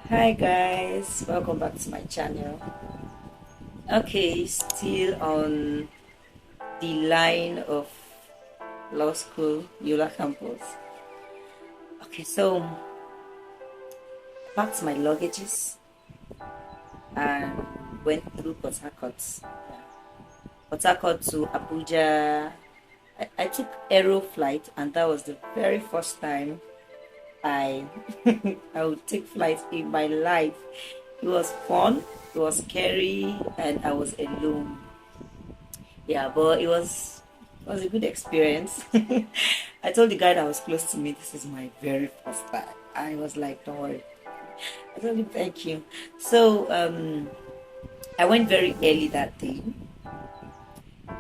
Hi guys, welcome back to my channel. Okay, still on the line of law school, Yola Campus. Okay, so I packed my luggages and went through Port Harcourt. Port Harcourt to Abuja. I took aero flight, and that was the very first time I I would take flight in my life. It was fun, it was scary, and I was alone. Yeah, but it was a good experience. I told the guy that was close to me, this is my very first time. I was like, don't worry. I told him thank you. So I went very early that day.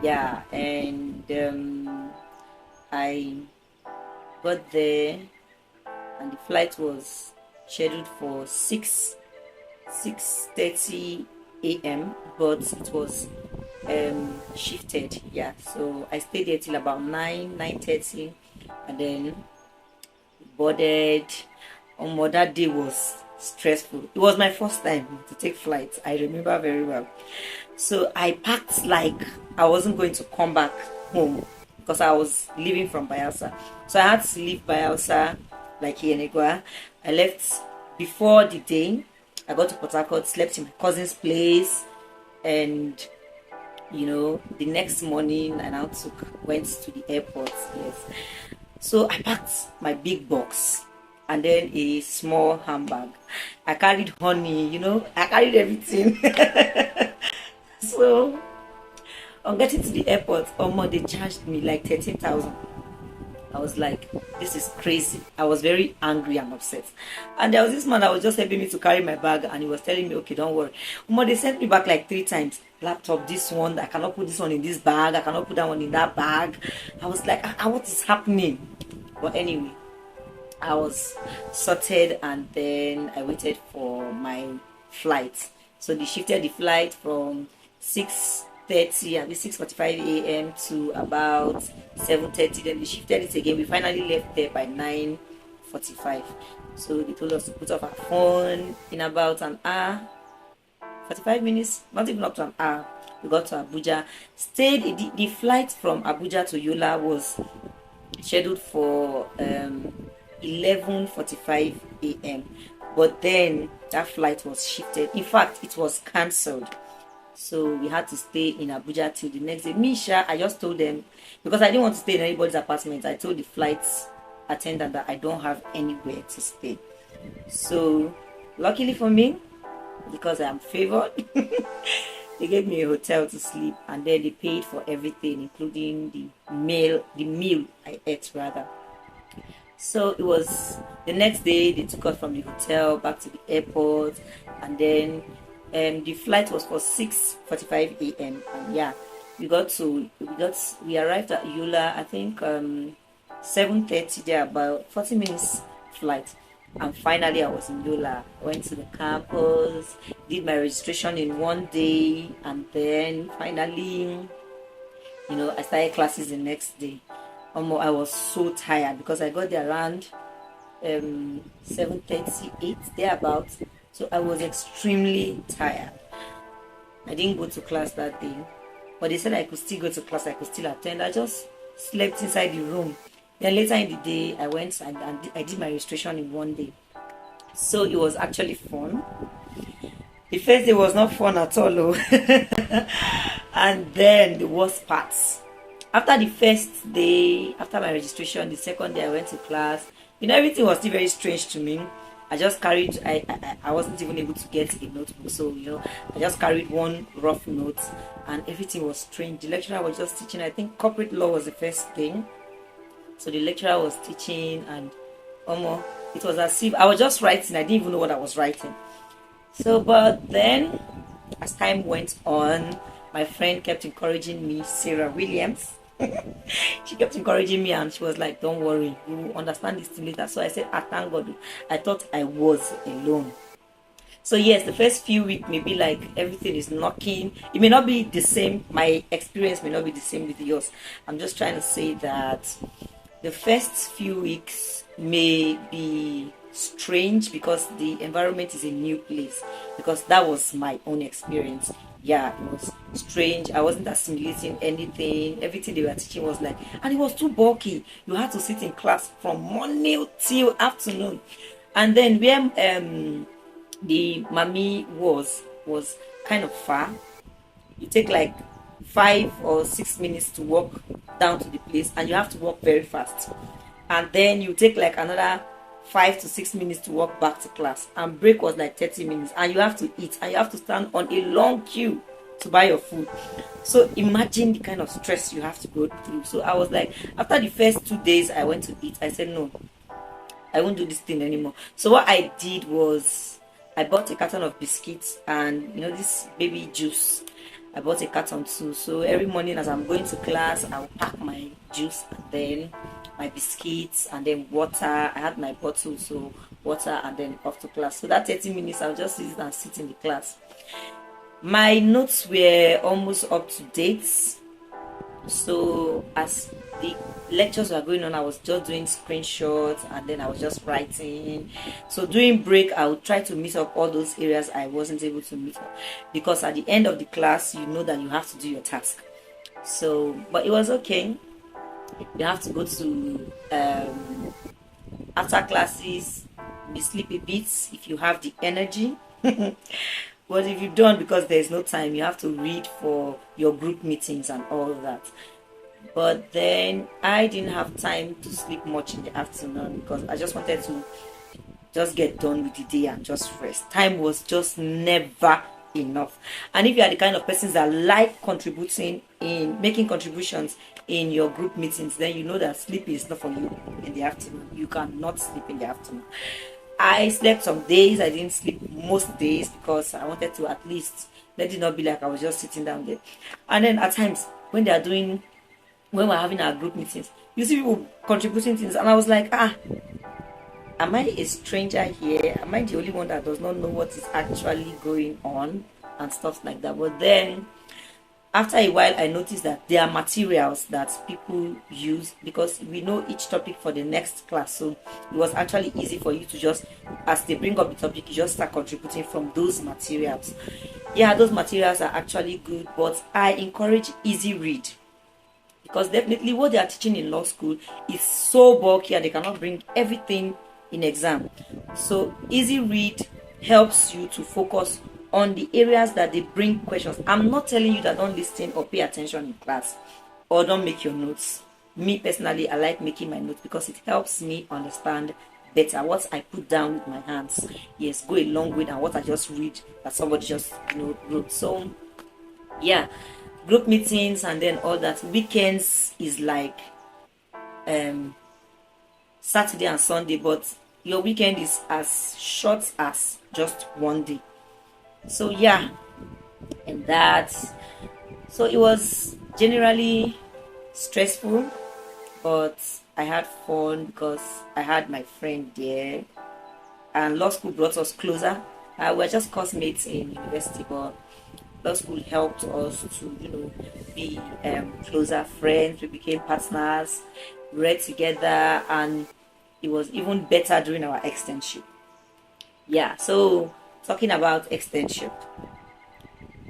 Yeah, and I got there, and the flight was scheduled for 6:30 a.m. but it was shifted. Yeah, so I stayed there till about 9:30, and then boarded. That day was stressful. It was my first time to take flights. I remember very well. So I packed like I wasn't going to come back home because I was leaving from Bayelsa. So I had to leave Bayelsa like here in Egua. I left before the day. I got to Port Harcourt, slept in my cousin's place, and the next morning I now went to the airport. Yes. So I packed my big box and then a small handbag. I carried honey, I carried everything. So on getting to the airport, they charged me like 13,000. I was like, this is crazy. I was very angry and upset. And there was this man that was just helping me to carry my bag, and he was telling me, okay, don't worry. They sent me back like 3 times. Laptop, this one, I cannot put this one in this bag, I cannot put that one in that bag. I was like, what is happening? But anyway, I was sorted, and then I waited for my flight. So they shifted the flight from 6:30 and 6:45 a.m. to about 7:30. Then they shifted it again. We finally left there by 9:45. So they told us to put off our phone in about an hour, 45 minutes, not even up to an hour. We got to Abuja. The flight from Abuja to Yola was scheduled for 11:45 a.m. But then that flight was shifted. In fact, it was cancelled. So we had to stay in Abuja till the next day. Misha, I just told them, because I didn't want to stay in anybody's apartment, I told the flight attendant that I don't have anywhere to stay. So luckily for me, because I am favored, they gave me a hotel to sleep, and then they paid for everything, including the meal I ate rather. So it was the next day they took us from the hotel back to the airport, and then the flight was for 6:45 a.m. and yeah, we arrived at Yola, I think 7:30 there, about 40 minutes flight. And finally I was in Yola. I went to the campus, did my registration in one day, and then finally I started classes the next day. I was so tired because I got there around 7:38 thereabouts. So I was extremely tired. I didn't go to class that day, but they said I could still go to class, I could still attend. I just slept inside the room. Then later in the day, I went and I did my registration in one day. So it was actually fun. The first day was not fun at all, though. And then the worst parts. After the first day, after my registration, the second day I went to class. Everything was still very strange to me. I just carried, I wasn't even able to get a notebook. So, I just carried one rough note, and everything was strange. The lecturer was just teaching, I think corporate law was the first thing. So the lecturer was teaching, and it was as if I was just writing. I didn't even know what I was writing. So, but then, as time went on, my friend kept encouraging me, Sarah Williams. She kept encouraging me, and she was like, don't worry, you will understand this thing later. So I said, thank God. I thought I was alone. So yes, the first few weeks may be like everything is knocking. It may not be the same. My experience may not be the same with yours. I'm just trying to say that the first few weeks may be strange because the environment is a new place, because that was my own experience. Yeah, it was strange. I wasn't assimilating anything. Everything they were teaching was like, and it was too bulky. You had to sit in class from morning till afternoon. And then where the mommy was kind of far. You take like 5 or 6 minutes to walk down to the place, and you have to walk very fast. And then you take like another 5 to 6 minutes to walk back to class, and break was like 30 minutes, and you have to eat, and you have to stand on a long queue to buy your food. So imagine the kind of stress you have to go through. So I was like, after the first 2 days I went to eat, I said no, I won't do this thing anymore. So what I did was I bought a carton of biscuits and this baby juice. I bought a carton too. So every morning as I'm going to class, I'll pack my juice and then my biscuits and then water. I had my bottle, so water and then off to class. So that 30 minutes I'll just sit and sit in the class. My notes were almost up to date. So as the lectures were going on, I was just doing screenshots and then I was just writing. So during break, I would try to meet up all those areas I wasn't able to meet up, because at the end of the class, you know that you have to do your task. So, but it was okay. You have to go to after classes, you sleep a bit if you have the energy. But if you don't, because there's no time, you have to read for your group meetings and all that. But then I didn't have time to sleep much in the afternoon because I just wanted to just get done with the day and just rest. Time was just never enough. And if you are the kind of persons that like contributing in making contributions in your group meetings, then you know that sleep is not for you in the afternoon. You cannot sleep in the afternoon. I slept some days. I didn't sleep most days because I wanted to at least let it not be like I was just sitting down there. And then at times when we're having our group meetings, you see people contributing things, and I was like, am I a stranger here? Am I the only one that does not know what is actually going on and stuff like that? But then after a while, I noticed that there are materials that people use because we know each topic for the next class. So it was actually easy for you to just, as they bring up the topic, you just start contributing from those materials. Yeah, those materials are actually good, but I encourage easy read, because definitely what they are teaching in law school is so bulky and they cannot bring everything in exam. So easy read helps you to focus on the areas that they bring questions. I'm not telling you that don't listen or pay attention in class or don't make your notes. Me personally, I like making my notes because it helps me understand better what I put down with my hands. Yes, go a long way than what I just read that somebody just wrote. So yeah, group meetings and then all that. Weekends is like Saturday and Sunday, but your weekend is as short as just one day. So yeah, and so it was generally stressful, but I had fun because I had my friend there, and law school brought us closer. We're just classmates in university, but law school helped us to be closer friends. We became partners, read together, and it was even better during our externship. Yeah, so talking about externship,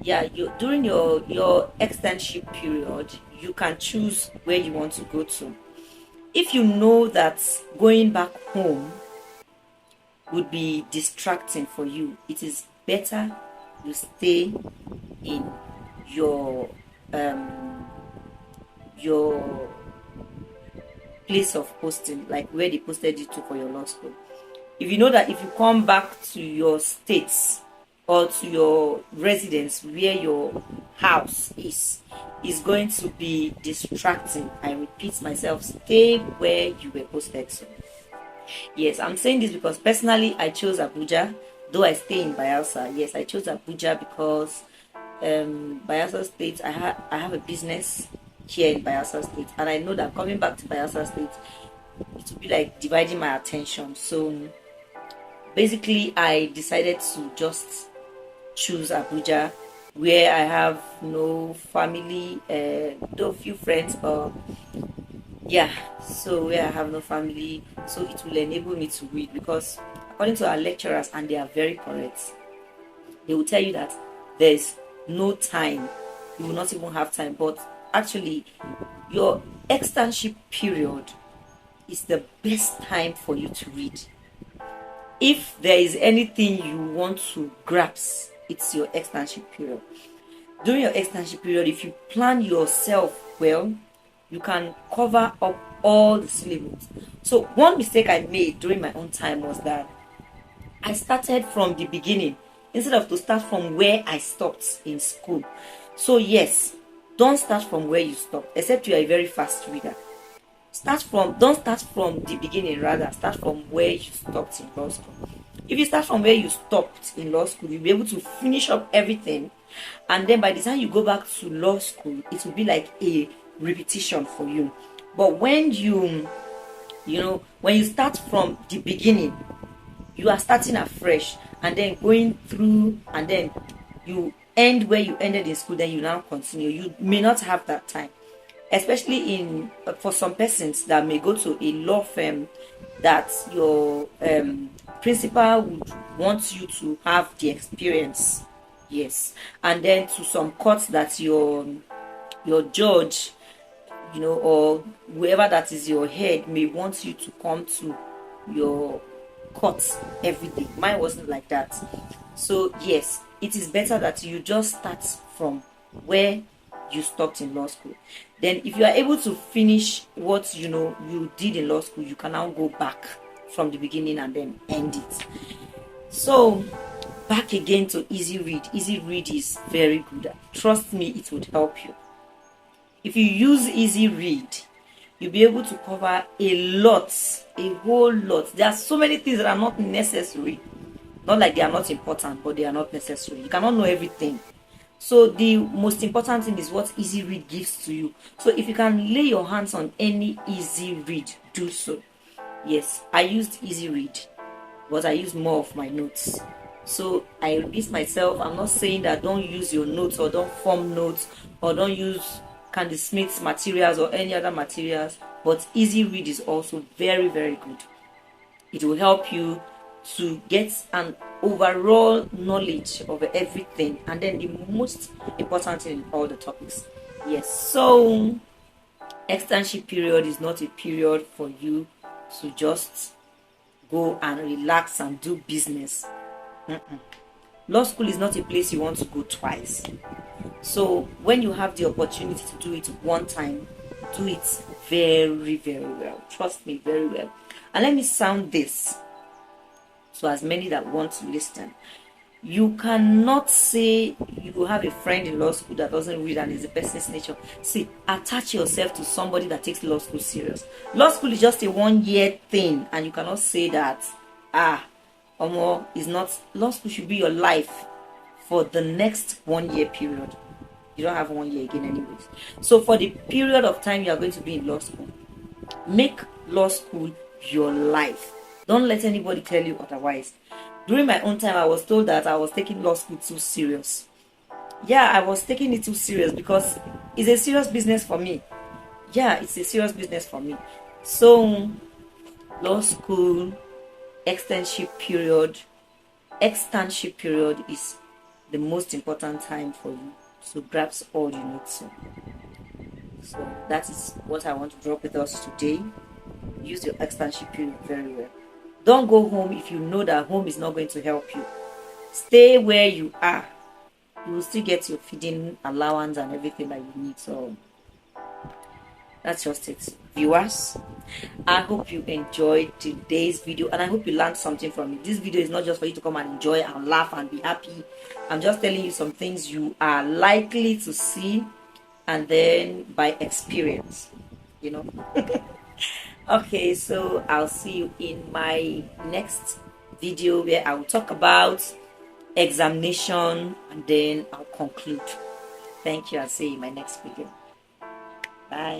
yeah, during your externship period, you can choose where you want to go to. If you know that going back home would be distracting for you, it is better you stay in your place of posting, like where they posted you to for your law school. If you know that if you come back to your states or to your residence where your house is going to be distracting, I repeat myself, stay where you were posted to. Yes, I'm saying this because personally I chose Abuja, though I stay in Bayelsa. Yes, I chose Abuja because Bayelsa State, I have a business here in Bayelsa State, and I know that coming back to Bayelsa State, it will be like dividing my attention. So basically I decided to just choose Abuja, where I have no family, though few friends, but Yeah, so where I have no family, so it will enable me to read, because according to our lecturers, and they are very correct, they will tell you that there's no time, you will not even have time. But actually, your externship period is the best time for you to read. If there is anything you want to grasp, it's your externship period. During your externship period, if you plan yourself well, you can cover up all the syllabus. So one mistake I made during my own time was that I started from the beginning instead of to start from where I stopped in school. So yes, don't start from where you stopped, except you are a very fast reader. Don't start from the beginning, rather start from where you stopped in law school. If you start from where you stopped in law school, you'll be able to finish up everything, and then by the time you go back to law school, it will be like a repetition for you. But when when you start from the beginning, you are starting afresh and then going through, and then you end where you ended in school, then you now continue. You may not have that time, especially in for some persons that may go to a law firm, that your principal would want you to have the experience. Yes. And then to some courts that your judge, or whoever that is your head, may want you to come to your court every day. Mine wasn't like that. So yes, it is better that you just start from where you stopped in law school. Then if you are able to finish what you did in law school, you can now go back from the beginning and then end it. So back again to easy read. Easy read is very good. Trust me, it would help you. If you use easy read, you'll be able to cover a whole lot. There are so many things that are not necessary. Not like they are not important, but they are not necessary. You cannot know everything. So the most important thing is what easy read gives to you. So if you can lay your hands on any easy read, do so. Yes, I used easy read, but I used more of my notes. So I repeat myself, I'm not saying that don't use your notes or don't form notes or don't use Candy Smith's materials or any other materials, but easy read is also very, very good. It will help you to get an overall knowledge of everything, and then the most important thing in all the topics. Yes, so externship period is not a period for you to just go and relax and do business. Law school is not a place you want to go twice. So when you have the opportunity to do it one time, do it very, very well. Trust me, very well. And let me sound this so as many that want to listen. You cannot say you have a friend in law school that doesn't read and is a person's nature. See, attach yourself to somebody that takes law school serious. Law school is just a 1-year thing, and you cannot say that is not. Law school should be your life for the next 1-year period. You don't have 1 year again anyways. So for the period of time you are going to be in law school, make law school your life. Don't let anybody tell you otherwise. During my own time, I was told that I was taking law school too serious. Yeah, I was taking it too serious because it's a serious business for me. Yeah, it's a serious business for me. So law school externship period is the most important time for you to grasp all you need to. So that is what I want to drop with us today. Use your externship period very well. Don't go home if you know that home is not going to help you. Stay where you are. You will still get your feeding allowance and everything that you need. So that's just it. Viewers, I hope you enjoyed today's video and I hope you learned something from it. This video is not just for you to come and enjoy and laugh and be happy. I'm just telling you some things you are likely to see, and then by experience, Okay, so I'll see you in my next video where I'll talk about examination and then I'll conclude. Thank you. I'll see you in my next video. Bye.